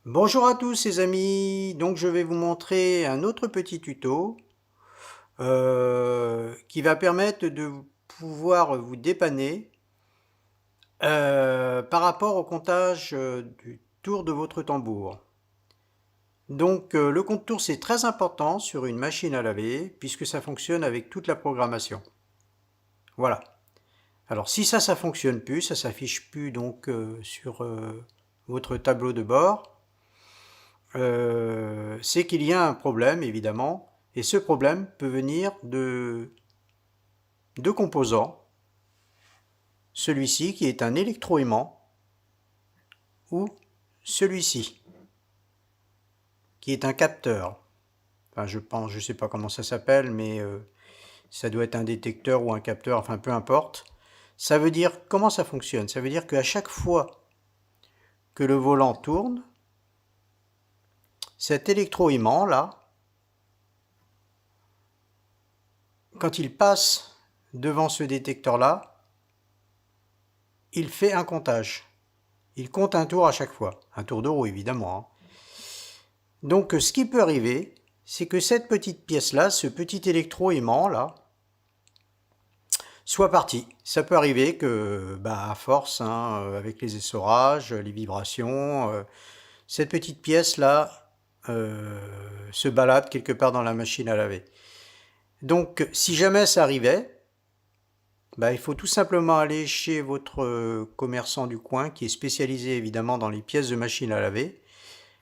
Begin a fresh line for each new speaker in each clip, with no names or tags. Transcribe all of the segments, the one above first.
Bonjour à tous les amis, donc je vais vous montrer un autre petit tuto qui va permettre de pouvoir vous dépanner par rapport au comptage du tour de votre tambour. Donc le compte tour c'est très important sur une machine à laver puisque ça fonctionne avec toute la programmation. Voilà. Alors si ça fonctionne plus, ça s'affiche plus donc sur votre tableau de bord. C'est qu'il y a un problème, évidemment, et ce problème peut venir de deux composants. Celui-ci qui est un électroaimant ou celui-ci qui est un capteur. Enfin, je pense, je sais pas comment ça s'appelle, mais ça doit être un détecteur ou un capteur, enfin peu importe. Ça veut dire comment ça fonctionne. Ça veut dire qu'à chaque fois que le volant tourne, cet électroaimant là, quand il passe devant ce détecteur là, il fait un comptage. Il compte un tour à chaque fois. Un tour de roue, évidemment, hein. Donc, ce qui peut arriver, c'est que cette petite pièce-là, ce petit électroaimant, là, soit parti. Ça peut arriver que, bah, à force, hein, avec les essorages, les vibrations, cette petite pièce-là se balade quelque part dans la machine à laver. Donc, si jamais ça arrivait, bah, il faut tout simplement aller chez votre commerçant du coin, qui est spécialisé évidemment dans les pièces de machine à laver,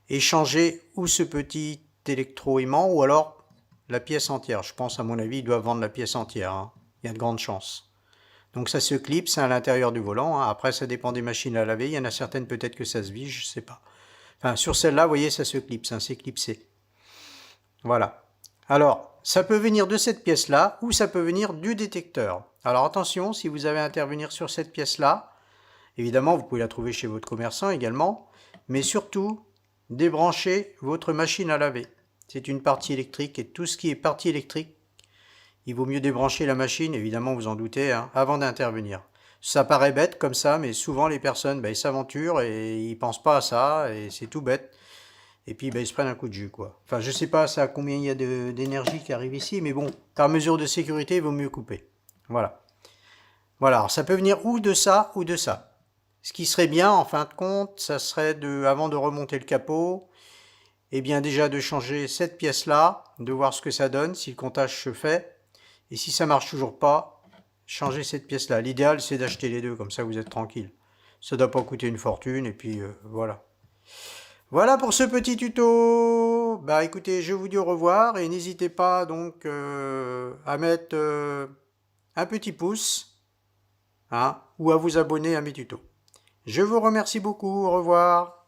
et changer ou ce petit électroaimant ou alors la pièce entière. Je pense, à mon avis, ils doivent vendre la pièce entière, hein. Il y a de grandes chances. Donc ça se clipse à l'intérieur du volant, hein. Après, ça dépend des machines à laver. Il y en a certaines peut-être que ça se vise, je ne sais pas. Enfin, sur celle-là, vous voyez, ça se clipse, hein, c'est clipsé. Voilà. Alors, ça peut venir de cette pièce-là ou ça peut venir du détecteur. Alors attention, si vous avez à intervenir sur cette pièce-là, évidemment, vous pouvez la trouver chez votre commerçant également, mais surtout, débranchez votre machine à laver. C'est une partie électrique et tout ce qui est partie électrique, il vaut mieux débrancher la machine, évidemment, vous en doutez, hein, avant d'intervenir. Ça paraît bête comme ça, mais souvent les personnes, ils s'aventurent et ils pensent pas à ça, et c'est tout bête. Et puis ils se prennent un coup de jus, quoi. Enfin, je sais pas ça combien il y a d'énergie qui arrive ici, mais bon, par mesure de sécurité, il vaut mieux couper. Voilà. Voilà, alors ça peut venir ou de ça ou de ça. Ce qui serait bien, en fin de compte, ça serait avant de remonter le capot, eh bien déjà de changer cette pièce-là, de voir ce que ça donne, si le comptage se fait, et si ça marche toujours pas, changer cette pièce-là. L'idéal, c'est d'acheter les deux, comme ça vous êtes tranquille. Ça ne doit pas coûter une fortune, et puis voilà. Voilà pour ce petit tuto. Bah écoutez, je vous dis au revoir, et n'hésitez pas donc à mettre un petit pouce, hein, ou à vous abonner à mes tutos. Je vous remercie beaucoup, au revoir.